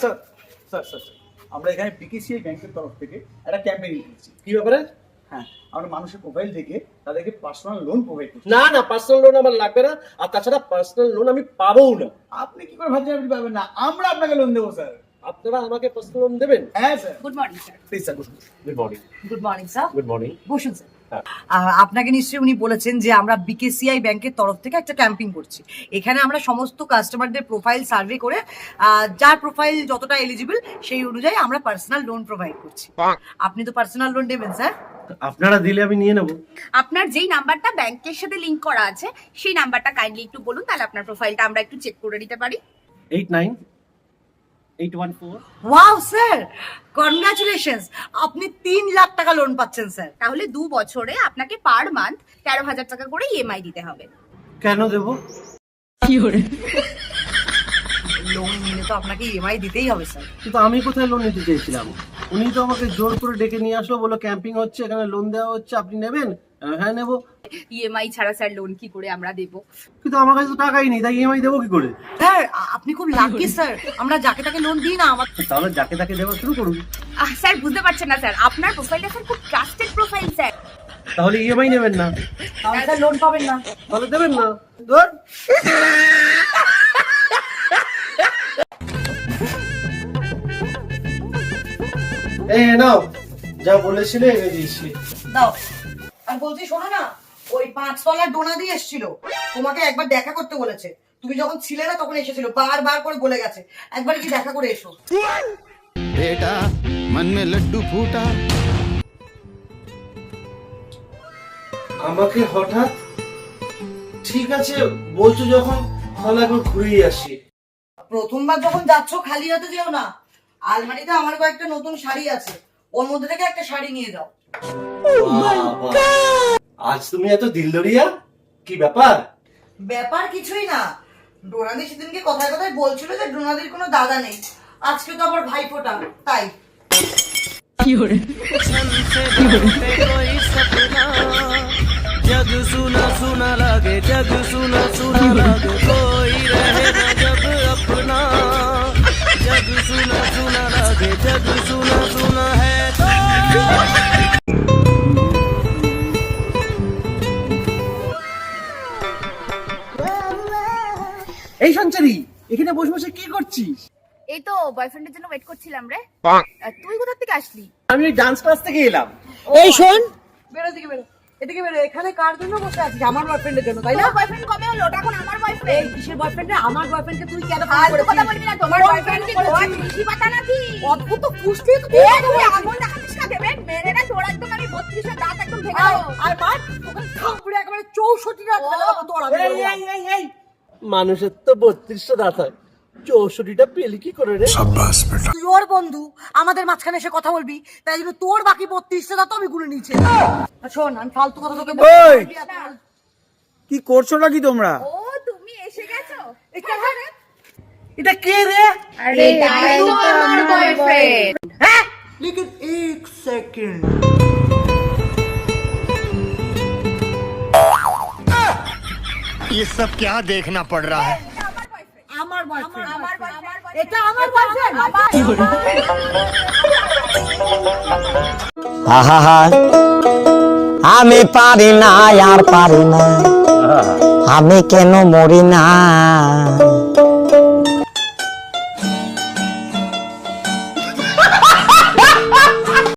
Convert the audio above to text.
Sir sir sir sir, আমরা এখানে বিকেসিআই ব্যাংকের তরফ থেকে একটা ক্যাম্পেইন করছি। কি ব্যাপারে? হ্যাঁ, আমরা মানুষের প্রোফাইল থেকে তাদেরকে পার্সোনাল লোন প্রোভাইড করছি। না না, পার্সোনাল লোন আমার লাগবে না, আর তাছাড়া পার্সোনাল লোন আমি পাবোও না। আপনি কি করে ভাবছেন আপনি পাবেন না? আমরা আপনাকে লোন দেবো স্যার। আপনারা আমাকে পার্সোনাল লোন দেবেন? হ্যাঁ sir. Good morning sir. Please sir বসুন। Good morning. Good morning sir. Good morning. বসুন স্যার। হ্যাঁ। আপনাকে নিশ্চয়ই উনি বলেছেন যে আমরা বিকেসিআই ব্যাংকের তরফ থেকে একটা ক্যাম্পেইন করছি। এখানে আমরা সমস্ত কাস্টমারদের প্রোফাইল সার্ভে করে যার প্রোফাইল যতটা এলিজিবল সেই অনুযায়ী আমরা পার্সোনাল লোন প্রোভাইড করছি। আপনি তো পার্সোনাল লোন নেবেন স্যার? আপনারা দিলে আমি নিয়ে নেব। আপনার যেই নাম্বারটা ব্যাংকের সাথে লিংক করা আছে সেই নাম্বারটা কাইন্ডলি একটু বলুন, তাহলে আপনার প্রোফাইলটা আমরা একটু চেক করে নিতে পারি। 89-814। ওয়াও স্যার, কনগ্রাচুলেশনস, আপনি 3 লাখ টাকা লোন পাচ্ছেন স্যার। তাহলে 2 বছরে আপনাকে পার মান্থ 13,000 টাকা করে ইএমআই দিতে হবে। কেন দেব? লোন নিলে তো আপনাকে ইএমআই দিতেই হবে স্যার। কিন্তু আমি কোথায় লোন নিতে চেয়েছিলাম? উনি তো আমাকে জোর করে ডেকে নিয়ে আসলো, বললো ক্যাম্পিং হচ্ছে, এখানে লোন দেওয়া হচ্ছে, আপনি নেবেন? হ্যাঁ নেবো। ইএমআই ছাড়া স্যার লোন কি করে আমরা দেব? কিন্তু আমার কাছে তো টাকাই নেই, তাই ইএমআই দেবো কি করে? স্যার আপনি খুব লাকি স্যার, আমরা যাকে তাকে লোন দিই না। আমার তাহলে যাকে তাকে দেওয়া শুরু করুন। স্যার বুঝতে পারছেন না স্যার, আপনার প্রোফাইলটা স্যার খুব ট্রাস্টেড প্রোফাইল স্যার। তাহলে ইএমআই নেবেন না? তাহলে স্যার লোন পাবেন না। তাহলে দেবেন না? ধর। এই নাও, যা বলেছিলে এনে দিয়েছি। দাও। আমি বলছি শোনো না, ওই 5 তলার ডোনা দিয়ে এসেছিল, তোমাকে একবার দেখা করতে বলেছে। তুমি যখন ছিলে না তখন এসেছিল, বারবার করে বলে গেছে একবার কি দেখা করে এসো। बेटा मन में लड्डू फूटा। আমাকে হঠাৎ? ঠিক আছে বলছো যখন, তাহলে একবার ঘুরেই আসি। প্রথমবার যখন যাচ্ছ খালি হাতে যেও না। আলমারিতে আমার কয়েকটা নতুন শাড়ি আছে, ওর মধ্যে থেকে একটা শাড়ি নিয়ে যাও। আজ তুমি এত দিলদরিয়া, কি ব্যাপার? ব্যাপার কিছুই না, ডোনাদি সেদিনকে কথায় কথায় বলছিল যে ডোনাদির কোনো দাদা নেই, আজকে তো আবার ভাইফোঁটা, তাই। जग सुना सुना लगे, जग सुना सुना लगे, कोई रहे ना जब अपना। जग सुना सुना लगे, जग सुना सुना है तो। এই সঞ্চারী, এখানে বসে বসে কি করছিস? এই তো বয়ফ্রেন্ডের জন্য ওয়েট করছিলাম রে। তুই কোথা থেকে আসলি? আমি ডান্স ক্লাস থেকে এলাম। এই শোন, বেরো দিকে বেরো, এদিকে বেরো। এখানে কার জন্য বসে আছিস? আমার বয়ফ্রেন্ডের জন্য, তাই না? তোর বয়ফ্রেন্ড কবে হলো? ওটা এখন আমার এই বয়ফ্রেন্ড। কিসের বয়ফ্রেন্ড? আমার বয়ফ্রেন্ডকে তুই কেন ফোন ফালতু করেছিস? কথা বলবি না, তোমার বয়ফ্রেন্ড কি তোমার খুশি পাতা নাকি? অদ্ভুত কুস্তি তো এ তুই আগুন দেখাচ্ছিস না দেবেন, মেরে না তোর একদম আমি 32 এর দাঁত একদম ভেঙে দেবো। আর মার ওখানে থামপুরে একেবারে 64 রাত ফেলে দেবো তোর আমি। এই মানুষের তো 32টা দাঁত হয়, 64টা পেলি কি করে রে? তুই ওর বন্ধু, আমাদের মাঝখানে এসে কথা বলবি, তাই জন্য তোর বাকি 32টা দাঁত আমি গুনে নিয়েছি। আর শোন, আমি ফালতু কথা তোকে ওই! বলবি না। কি করছো নাকি তোমরা? ও তুমি এসে গেছো? এই কে রে? এটা কে রে? আরে এটাই তো আমার বয়ফ্রেন্ড। হ্যাঁ, लेकिन 1 सेकंड। ये सब क्या देखना पड़ रहा है? আমার বয়ফ্রেন্ড, আমার বয়ফ্রেন্ড। এটা আমার বয়ফ্রেন্ড। আহা আমি পারি না আর পারি না, আমি কেন মরি না।